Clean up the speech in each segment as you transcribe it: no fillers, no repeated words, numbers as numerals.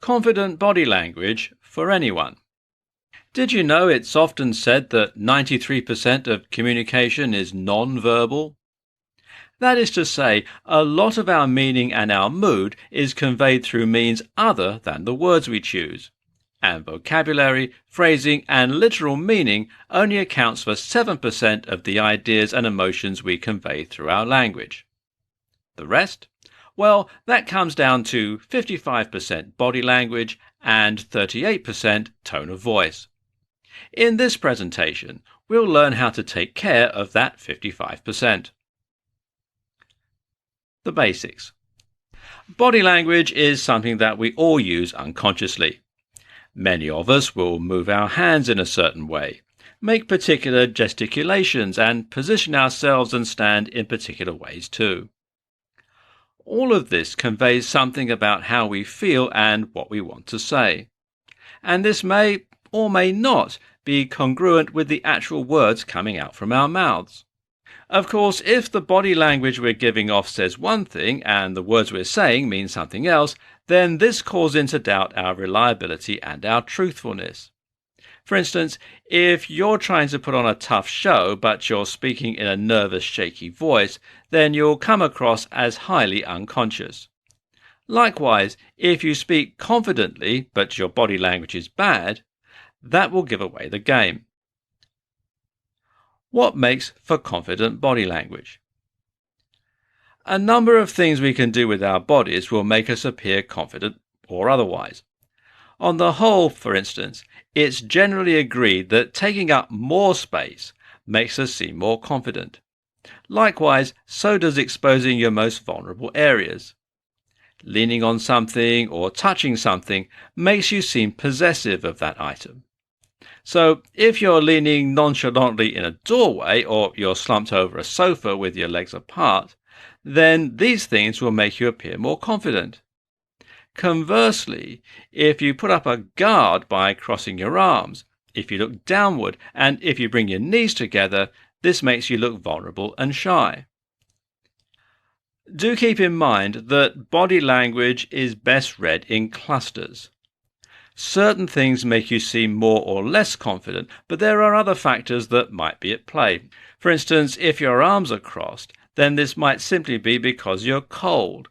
Confident body language for anyone. Did you know it's often said that 93% of communication is non-verbal? That is to say, a lot of our meaning and our mood is conveyed through means other than the words we choose. And vocabulary, phrasing and literal meaning only accounts for 7% of the ideas and emotions we convey through our language. The rest? Well, that comes down to 55% body language and 38% tone of voice. In this presentation, we'll learn how to take care of that 55%. The basics. Body language is something that we all use unconsciously. Many of us will move our hands in a certain way, make particular gesticulations, and position ourselves and stand in particular ways too. All of this conveys something about how we feel and what we want to say. And this may or may not be congruent with the actual words coming out from our mouths. Of course, if the body language we're giving off says one thing and the words we're saying mean something else, then this calls into doubt our reliability and our truthfulness. For instance, if you're trying to put on a tough show but you're speaking in a nervous, shaky voice, then you'll come across as highly unconscious. Likewise, if you speak confidently but your body language is bad, that will give away the game. What makes for confident body language? A number of things we can do with our bodies will make us appear confident or otherwise. On the whole, for instance, it's generally agreed that taking up more space makes us seem more confident. Likewise, so does exposing your most vulnerable areas. Leaning on something or touching something makes you seem possessive of that item. So if you're leaning nonchalantly in a doorway or you're slumped over a sofa with your legs apart, then these things will make you appear more confident. Conversely, if you put up a guard by crossing your arms, if you look downward, and if you bring your knees together, this makes you look vulnerable and shy. Do keep in mind that body language is best read in clusters. Certain things make you seem more or less confident, but there are other factors that might be at play. For instance, if your arms are crossed, then this might simply be because you're cold.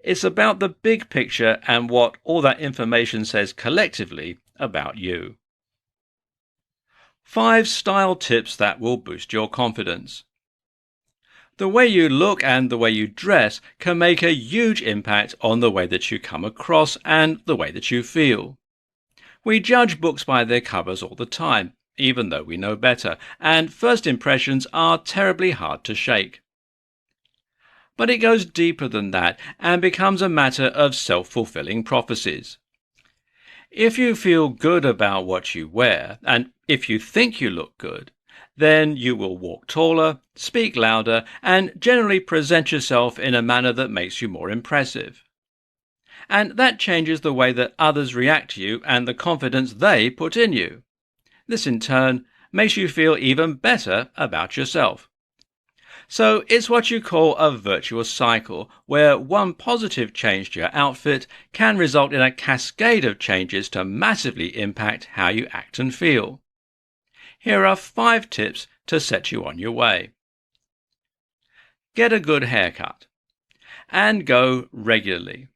It's about the big picture and what all that information says collectively about you. 5 style tips that will boost your confidence. The way you look and the way you dress can make a huge impact on the way that you come across and the way that you feel. We judge books by their covers all the time, even though we know better, and first impressions are terribly hard to shake. But it goes deeper than that and becomes a matter of self-fulfilling prophecies. If you feel good about what you wear, and if you think you look good, then you will walk taller, speak louder, and generally present yourself in a manner that makes you more impressive. And that changes the way that others react to you and the confidence they put in you. This in turn makes you feel even better about yourself. So it's what you call a virtuous cycle, where one positive change to your outfit can result in a cascade of changes to massively impact how you act and feel. Here are 5 tips to set you on your way. Get a good haircut. And go regularly.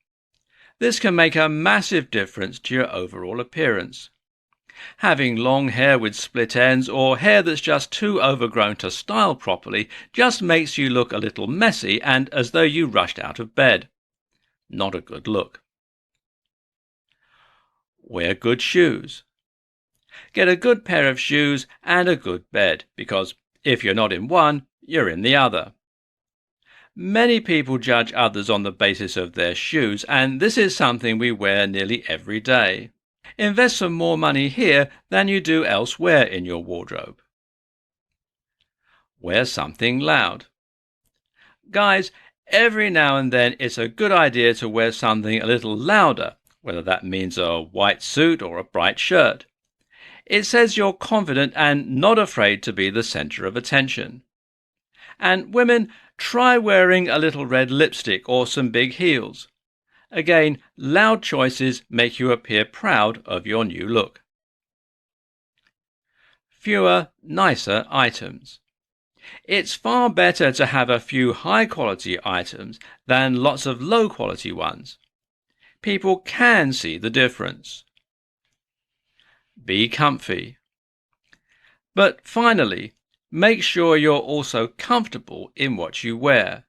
This can make a massive difference to your overall appearance. Having long hair with split ends or hair that's just too overgrown to style properly just makes you look a little messy and as though you rushed out of bed. Not a good look. Wear good shoes. Get a good pair of shoes and a good bed, because if you're not in one, you're in the other. Many people judge others on the basis of their shoes, and this is something we wear nearly every day. Invest some more money here than you do elsewhere in your wardrobe. Wear something loud. Guys, every now and then it's a good idea to wear something a little louder, whether that means a white suit or a bright shirt. It says you're confident and not afraid to be the center of attention. And women, try wearing a little red lipstick or some big heels. Again, loud choices make you appear proud of your new look. Fewer, nicer items. It's far better to have a few high-quality items than lots of low-quality ones. People can see the difference. Be comfy. But finally, make sure you're also comfortable in what you wear.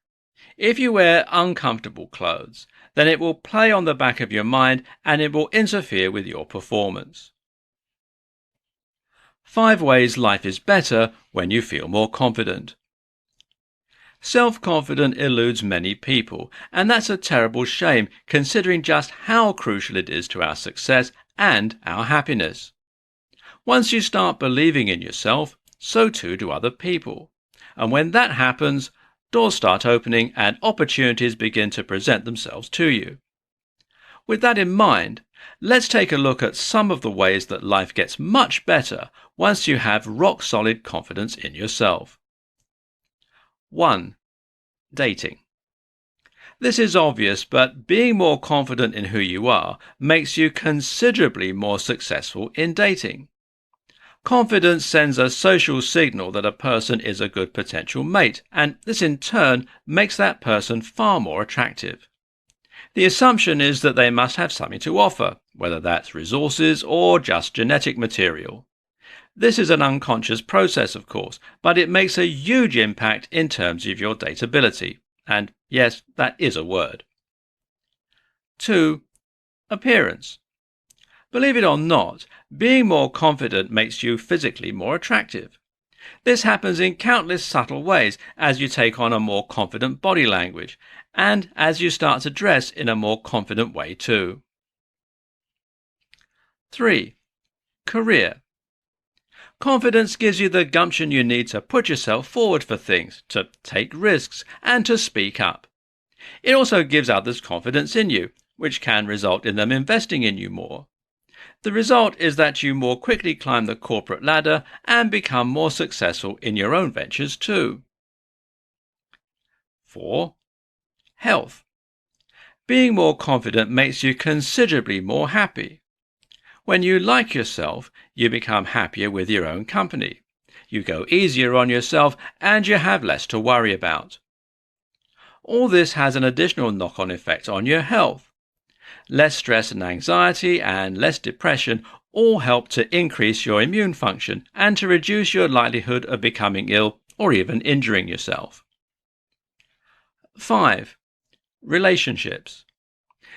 If you wear uncomfortable clothes, then it will play on the back of your mind and it will interfere with your performance. 5 ways life is better when you feel more confident. Self-confidence eludes many people, and that's a terrible shame considering just how crucial it is to our success and our happiness. Once you start believing in yourself, so too do other people. And when that happens, doors start opening and opportunities begin to present themselves to you. With that in mind, let's take a look at some of the ways that life gets much better once you have rock-solid confidence in yourself. 1. Dating. This is obvious, but being more confident in who you are makes you considerably more successful in dating. Confidence sends a social signal that a person is a good potential mate, and this in turn makes that person far more attractive. The assumption is that they must have something to offer, whether that's resources or just genetic material. This is an unconscious process, of course, but it makes a huge impact in terms of your dateability. And yes, that is a word. 2. Appearance. Believe it or not, being more confident makes you physically more attractive. This happens in countless subtle ways as you take on a more confident body language and as you start to dress in a more confident way too. 3. Career. Confidence gives you the gumption you need to put yourself forward for things, to take risks, and to speak up. It also gives others confidence in you, which can result in them investing in you more. The result is that you more quickly climb the corporate ladder and become more successful in your own ventures too. 4. Health. Being more confident makes you considerably more happy. When you like yourself, you become happier with your own company. You go easier on yourself and you have less to worry about. All this has an additional knock-on effect on your health. Less stress and anxiety and less depression all help to increase your immune function and to reduce your likelihood of becoming ill or even injuring yourself. 5. Relationships.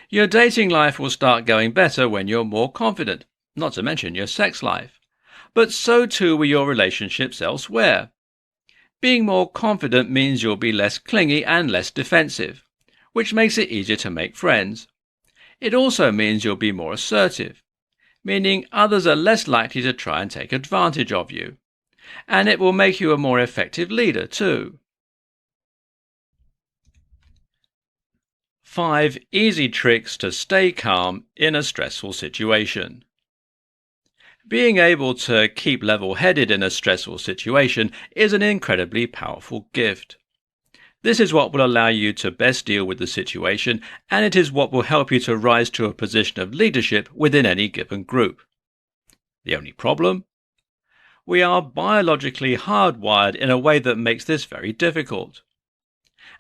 Your dating life will start going better when you're more confident, not to mention your sex life. But so too will your relationships elsewhere. Being more confident means you'll be less clingy and less defensive, which makes it easier to make friends. It also means you'll be more assertive, meaning others are less likely to try and take advantage of you. And it will make you a more effective leader too. 5 easy tricks to stay calm in a stressful situation. Being able to keep level-headed in a stressful situation is an incredibly powerful gift. This is what will allow you to best deal with the situation, and it is what will help you to rise to a position of leadership within any given group. The only problem? We are biologically hardwired in a way that makes this very difficult.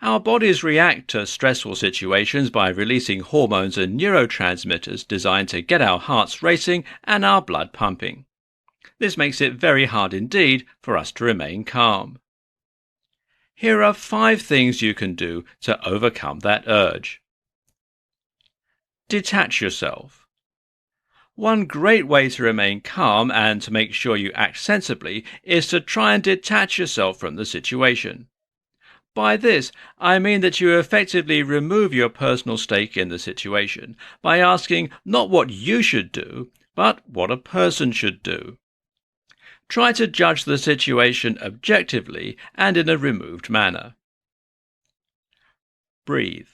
Our bodies react to stressful situations by releasing hormones and neurotransmitters designed to get our hearts racing and our blood pumping. This makes it very hard indeed for us to remain calm. Here are 5 things you can do to overcome that urge. Detach yourself. One great way to remain calm and to make sure you act sensibly is to try and detach yourself from the situation. By this, I mean that you effectively remove your personal stake in the situation by asking not what you should do, but what a person should do. Try to judge the situation objectively and in a removed manner. Breathe.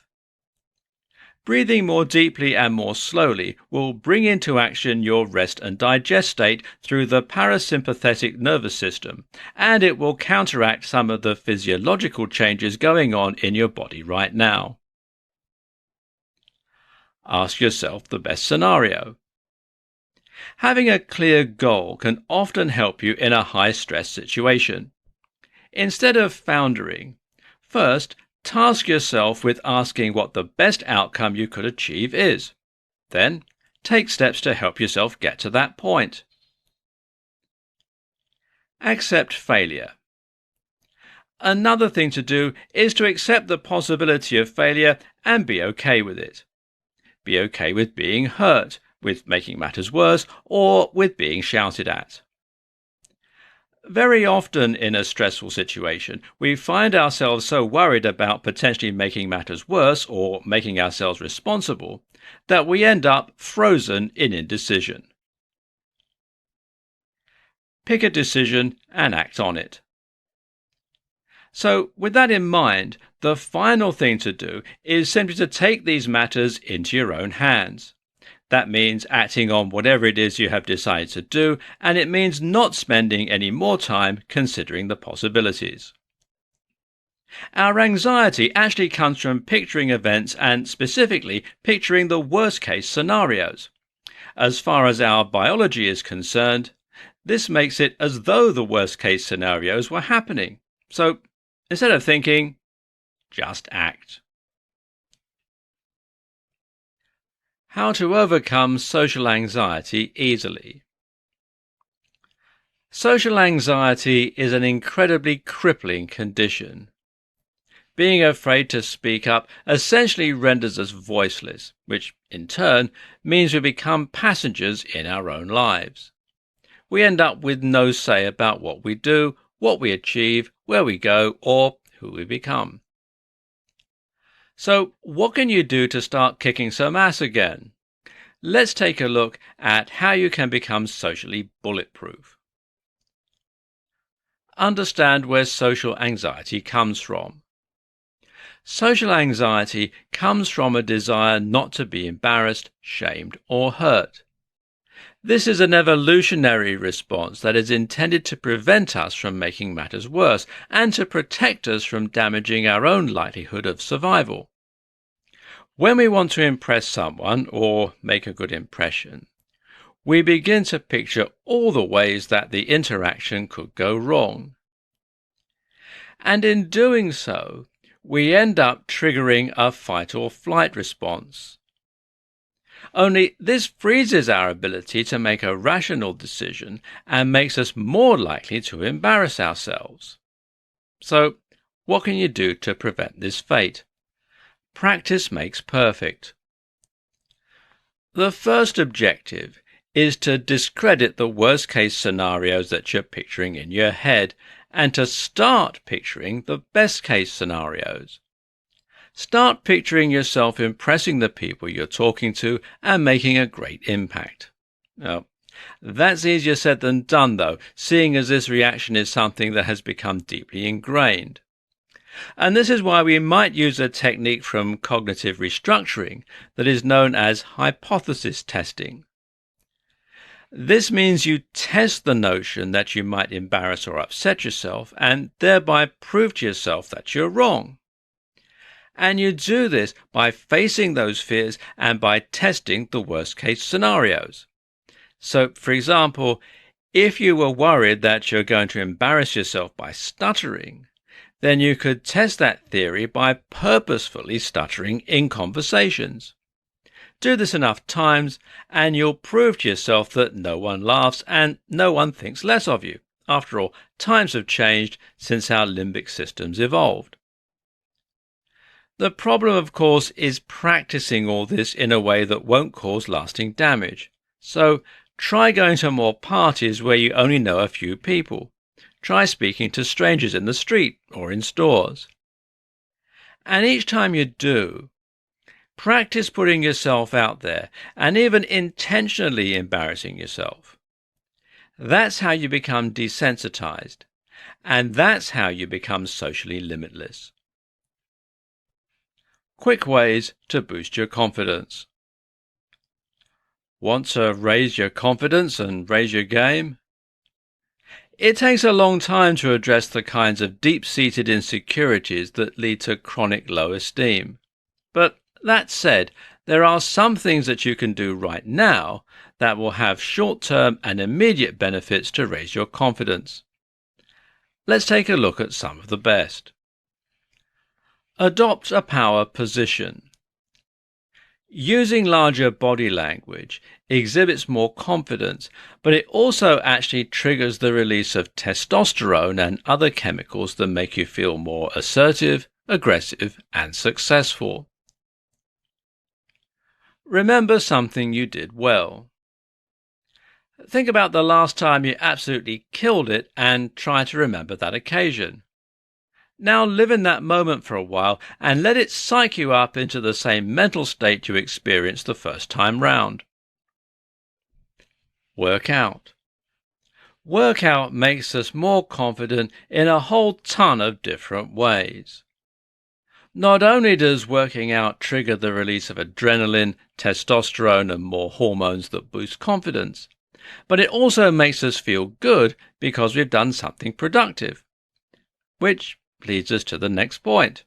Breathing more deeply and more slowly will bring into action your rest and digest state through the parasympathetic nervous system, and it will counteract some of the physiological changes going on in your body right now. Ask yourself the best scenario. Having a clear goal can often help you in a high-stress situation. Instead of floundering, first task yourself with asking what the best outcome you could achieve is. Then, take steps to help yourself get to that point. Accept failure. Another thing to do is to accept the possibility of failure and be okay with it. Be okay with being hurt, with making matters worse, or with being shouted at. Very often in a stressful situation, we find ourselves so worried about potentially making matters worse or making ourselves responsible that we end up frozen in indecision. Pick a decision and act on it. So, with that in mind, the final thing to do is simply to take these matters into your own hands. That means acting on whatever it is you have decided to do, and it means not spending any more time considering the possibilities. Our anxiety actually comes from picturing events and specifically picturing the worst case scenarios. As far as our biology is concerned, this makes it as though the worst case scenarios were happening. So, instead of thinking, just act. How to overcome social anxiety easily. Social anxiety is an incredibly crippling condition. Being afraid to speak up essentially renders us voiceless, which in turn means we become passengers in our own lives. We end up with no say about what we do, what we achieve, where we go, or who we become. So, what can you do to start kicking some ass again? Let's take a look at how you can become socially bulletproof. Understand where social anxiety comes from. Social anxiety comes from a desire not to be embarrassed, shamed, or hurt. This is an evolutionary response that is intended to prevent us from making matters worse and to protect us from damaging our own likelihood of survival. When we want to impress someone or make a good impression, we begin to picture all the ways that the interaction could go wrong. And in doing so, we end up triggering a fight or flight response. Only this freezes our ability to make a rational decision and makes us more likely to embarrass ourselves. So, what can you do to prevent this fate? Practice makes perfect. The first objective is to discredit the worst-case scenarios that you're picturing in your head and to start picturing the best-case scenarios. Start picturing yourself impressing the people you're talking to and making a great impact. Now, that's easier said than done, though, seeing as this reaction is something that has become deeply ingrained. And this is why we might use a technique from cognitive restructuring that is known as hypothesis testing. This means you test the notion that you might embarrass or upset yourself and thereby prove to yourself that you're wrong. And you do this by facing those fears and by testing the worst-case scenarios. So, for example, if you were worried that you're going to embarrass yourself by stuttering, then you could test that theory by purposefully stuttering in conversations. Do this enough times and you'll prove to yourself that no one laughs and no one thinks less of you. After all, times have changed since our limbic systems evolved. The problem, of course, is practicing all this in a way that won't cause lasting damage. So try going to more parties where you only know a few people. Try speaking to strangers in the street or in stores. And each time you do, practice putting yourself out there and even intentionally embarrassing yourself. That's how you become desensitized, and that's how you become socially limitless. Quick ways to boost your confidence. Want to raise your confidence and raise your game? It takes a long time to address the kinds of deep-seated insecurities that lead to chronic low esteem. But that said, There are some things that you can do right now that will have short-term and immediate benefits to raise your confidence. Let's take a look at some of the best. Adopt a power position. Using larger body language exhibits more confidence, but it also actually triggers the release of testosterone and other chemicals that make you feel more assertive, aggressive, and successful. Remember something you did well. Think about the last time you absolutely killed it and try to remember that occasion. Now live in that moment for a while and let it psych you up into the same mental state you experienced the first time round. Work out. Workout makes us more confident in a whole ton of different ways. Not only does working out trigger the release of adrenaline, testosterone, and more hormones that boost confidence, but it also makes us feel good because we've done something productive. Which leads us to the next point.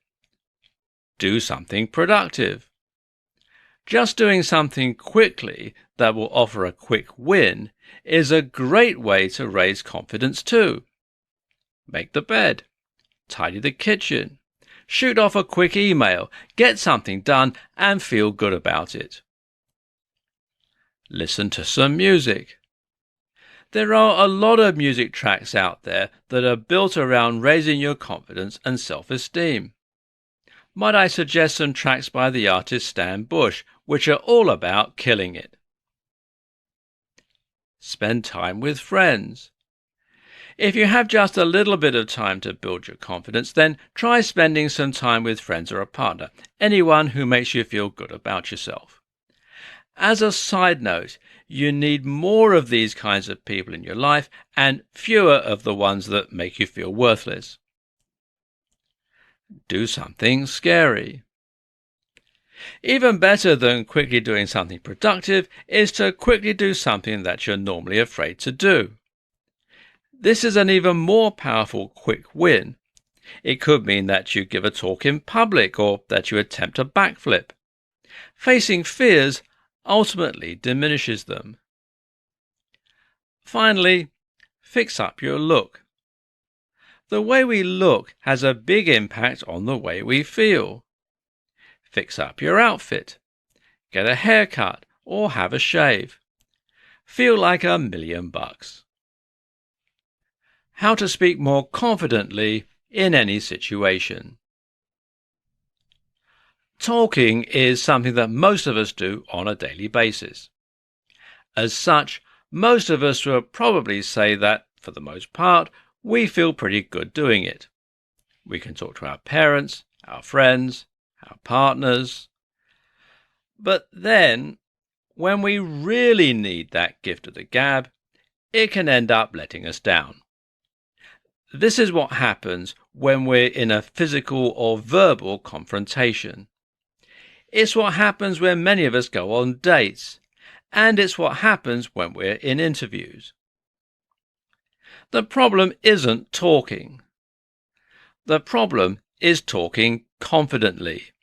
Do something productive. Just doing something quickly that will offer a quick win is a great way to raise confidence too. Make the bed, tidy the kitchen, shoot off a quick email, get something done and feel good about it. Listen to some music. There are a lot of music tracks out there that are built around raising your confidence and self-esteem. Might I suggest some tracks by the artist Stan Bush, which are all about killing it? Spend time with friends. If you have just a little bit of time to build your confidence, then try spending some time with friends or a partner, anyone who makes you feel good about yourself. As a side note, you need more of these kinds of people in your life and fewer of the ones that make you feel worthless. Do something scary. Even better than quickly doing something productive is to quickly do something that you're normally afraid to do. This is an even more powerful quick win. It could mean that you give a talk in public or that you attempt a backflip. Facing fears ultimately diminishes them. Finally, fix up your look. The way we look has a big impact on the way we feel. Fix up your outfit. Get a haircut or have a shave. Feel like $1,000,000. How to speak more confidently in any situation. Talking is something that most of us do on a daily basis. As such, most of us will probably say that, for the most part, we feel pretty good doing it. We can talk to our parents, our friends, our partners. But then, when we really need that gift of the gab, it can end up letting us down. This is what happens when we're in a physical or verbal confrontation. It's what happens when many of us go on dates, and it's what happens when we're in interviews. The problem isn't talking. The problem is talking confidently.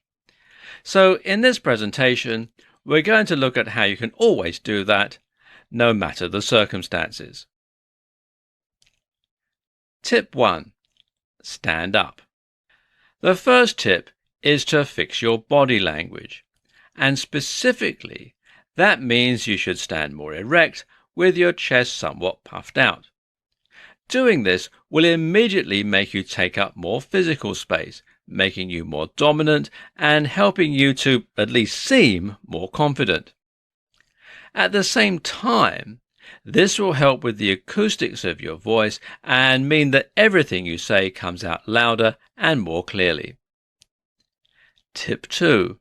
So in this presentation, we're going to look at how you can always do that, no matter the circumstances. Tip 1. Stand up. The first tip is to fix your body language, and specifically, that means you should stand more erect with your chest somewhat puffed out. Doing this will immediately make you take up more physical space, making you more dominant and helping you to at least seem more confident. At the same time, this will help with the acoustics of your voice and mean that everything you say comes out louder and more clearly. Tip 2.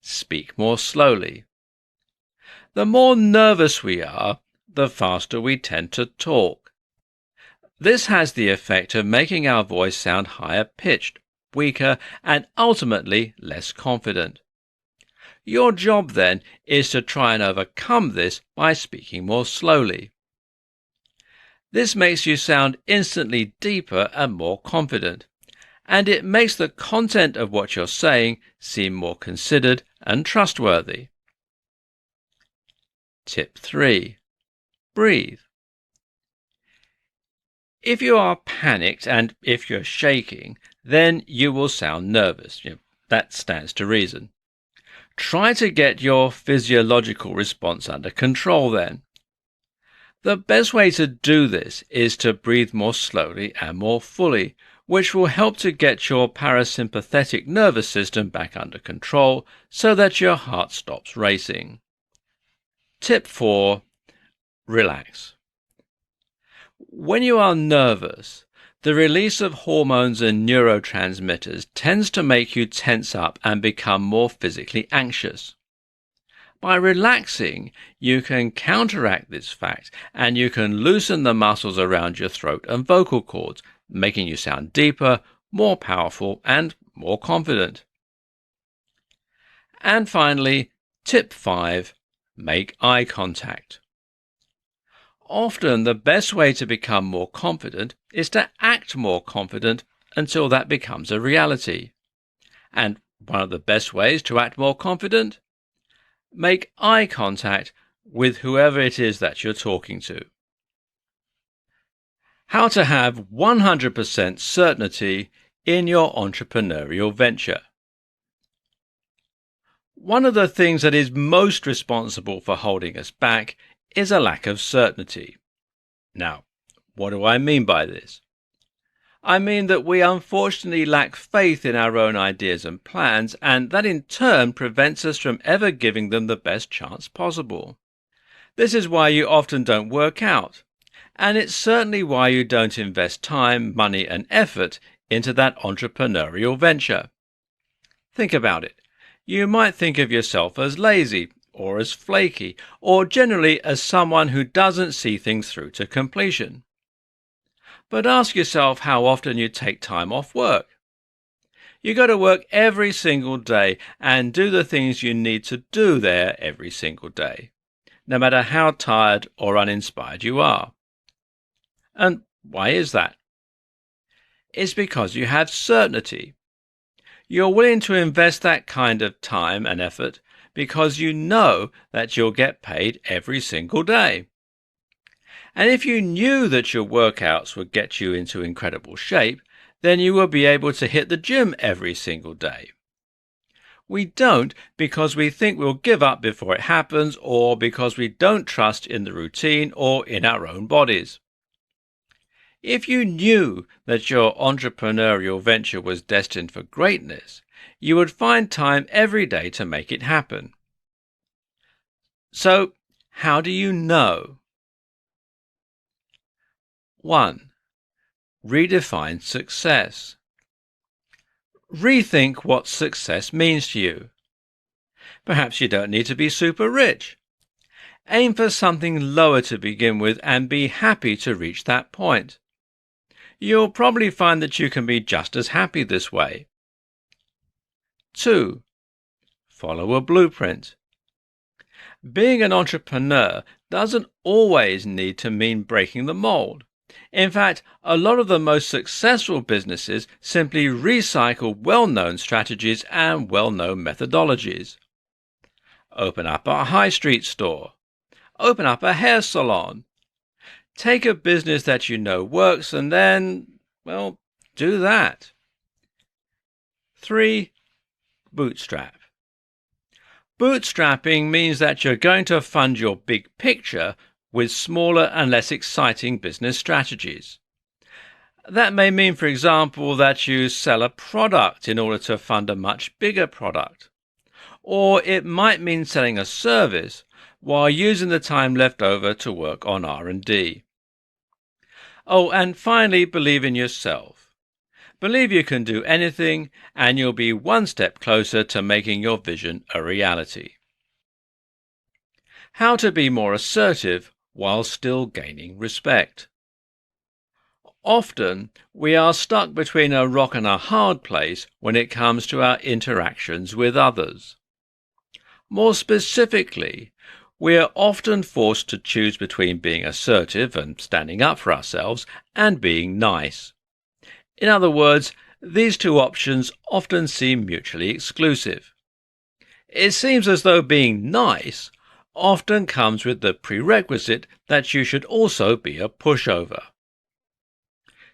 Speak more slowly. The more nervous we are, the faster we tend to talk. This has the effect of making our voice sound higher pitched, weaker, and ultimately less confident. Your job then is to try and overcome this by speaking more slowly. This makes you sound instantly deeper and more confident, and it makes the content of what you're saying seem more considered and trustworthy. Tip 3. Breathe. If you are panicked and if you're shaking, then you will sound nervous. That stands to reason. Try to get your physiological response under control then. The best way to do this is to breathe more slowly and more fully, which will help to get your parasympathetic nervous system back under control so that your heart stops racing. Tip 4. Relax. When you are nervous, the release of hormones and neurotransmitters tends to make you tense up and become more physically anxious. By relaxing, you can counteract this fact and you can loosen the muscles around your throat and vocal cords, making you sound deeper, more powerful, and more confident. And finally, tip 5, make eye contact. Often the best way to become more confident is to act more confident until that becomes a reality. And one of the best ways to act more confident? Make eye contact with whoever it is that you're talking to. How to have 100% certainty in your entrepreneurial venture. One of the things that is most responsible for holding us back is a lack of certainty. Now, what do I mean by this? I mean that we unfortunately lack faith in our own ideas and plans, and that in turn prevents us from ever giving them the best chance possible. This is why you often don't work out, and it's certainly why you don't invest time, money, and effort into that entrepreneurial venture. Think about it. You might think of yourself as lazy, or as flaky, or generally as someone who doesn't see things through to completion. But ask yourself how often you take time off work. You go to work every single day and do the things you need to do there every single day, no matter how tired or uninspired you are. And why is that? It's because you have certainty. You're willing to invest that kind of time and effort because you know that you'll get paid every single day. And if you knew that your workouts would get you into incredible shape, then you will be able to hit the gym every single day. We don't because we think we'll give up before it happens, or because we don't trust in the routine or in our own bodies. If you knew that your entrepreneurial venture was destined for greatness, you would find time every day to make it happen. So, how do you know? 1. Redefine success. Rethink what success means to you. Perhaps you don't need to be super rich. Aim for something lower to begin with and be happy to reach that point. You'll probably find that you can be just as happy this way. 2. Follow a blueprint. Being an entrepreneur doesn't always need to mean breaking the mold. In fact, a lot of the most successful businesses simply recycle well-known strategies and well-known methodologies. Open up a high street store. Open up a hair salon. Take a business that you know works and then, do that. 3. Bootstrap. Bootstrapping means that you're going to fund your big picture with smaller and less exciting business strategies. That may mean, for example, that you sell a product in order to fund a much bigger product. Or it might mean selling a service while using the time left over to work on R&D. Oh, and finally, believe in yourself. Believe you can do anything, and you'll be one step closer to making your vision a reality. How to be more assertive while still gaining respect. Often, we are stuck between a rock and a hard place when it comes to our interactions with others. More specifically, we are often forced to choose between being assertive and standing up for ourselves and being nice. In other words, these two options often seem mutually exclusive. It seems as though being nice often comes with the prerequisite that you should also be a pushover.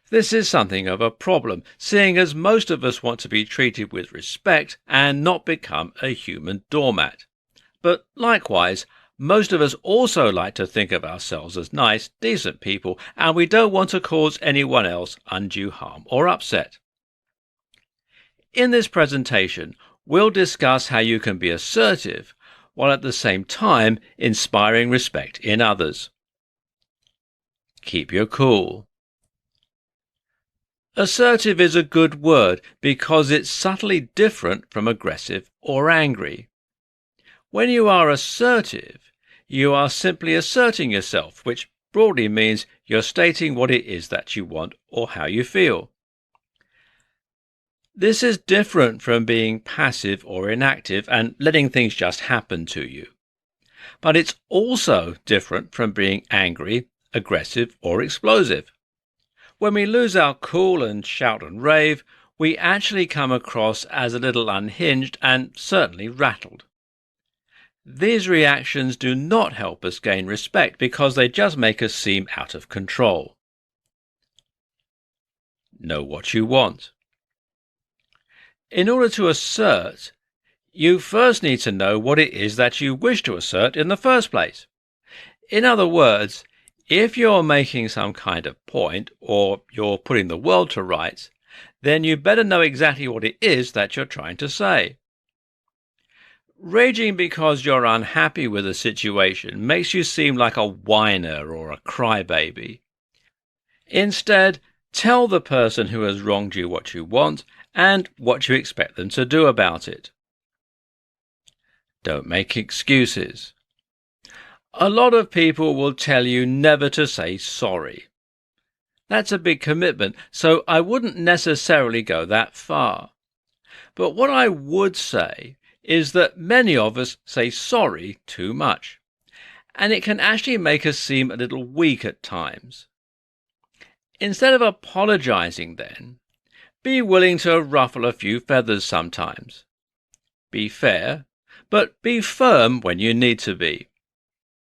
This is something of a problem, seeing as most of us want to be treated with respect and not become a human doormat. But likewise, most of us also like to think of ourselves as nice, decent people, and we don't want to cause anyone else undue harm or upset. In this presentation, we'll discuss how you can be assertive while at the same time inspiring respect in others. Keep your cool. Assertive is a good word because it's subtly different from aggressive or angry. When you are assertive, you are simply asserting yourself, which broadly means you're stating what it is that you want or how you feel. This is different from being passive or inactive and letting things just happen to you. But it's also different from being angry, aggressive, or explosive. When we lose our cool and shout and rave, we actually come across as a little unhinged and certainly rattled. These reactions do not help us gain respect because they just make us seem out of control. Know what you want. In order to assert, you first need to know what it is that you wish to assert in the first place. In other words, if you're making some kind of point or you're putting the world to rights, then you better know exactly what it is that you're trying to say. Raging because you're unhappy with a situation makes you seem like a whiner or a crybaby. Instead, tell the person who has wronged you what you want and what you expect them to do about it. Don't make excuses. A lot of people will tell you never to say sorry. That's a big commitment, so I wouldn't necessarily go that far. But what I would say is that many of us say sorry too much, and it can actually make us seem a little weak at times. Instead of apologizing then, be willing to ruffle a few feathers sometimes. Be fair, but be firm when you need to be.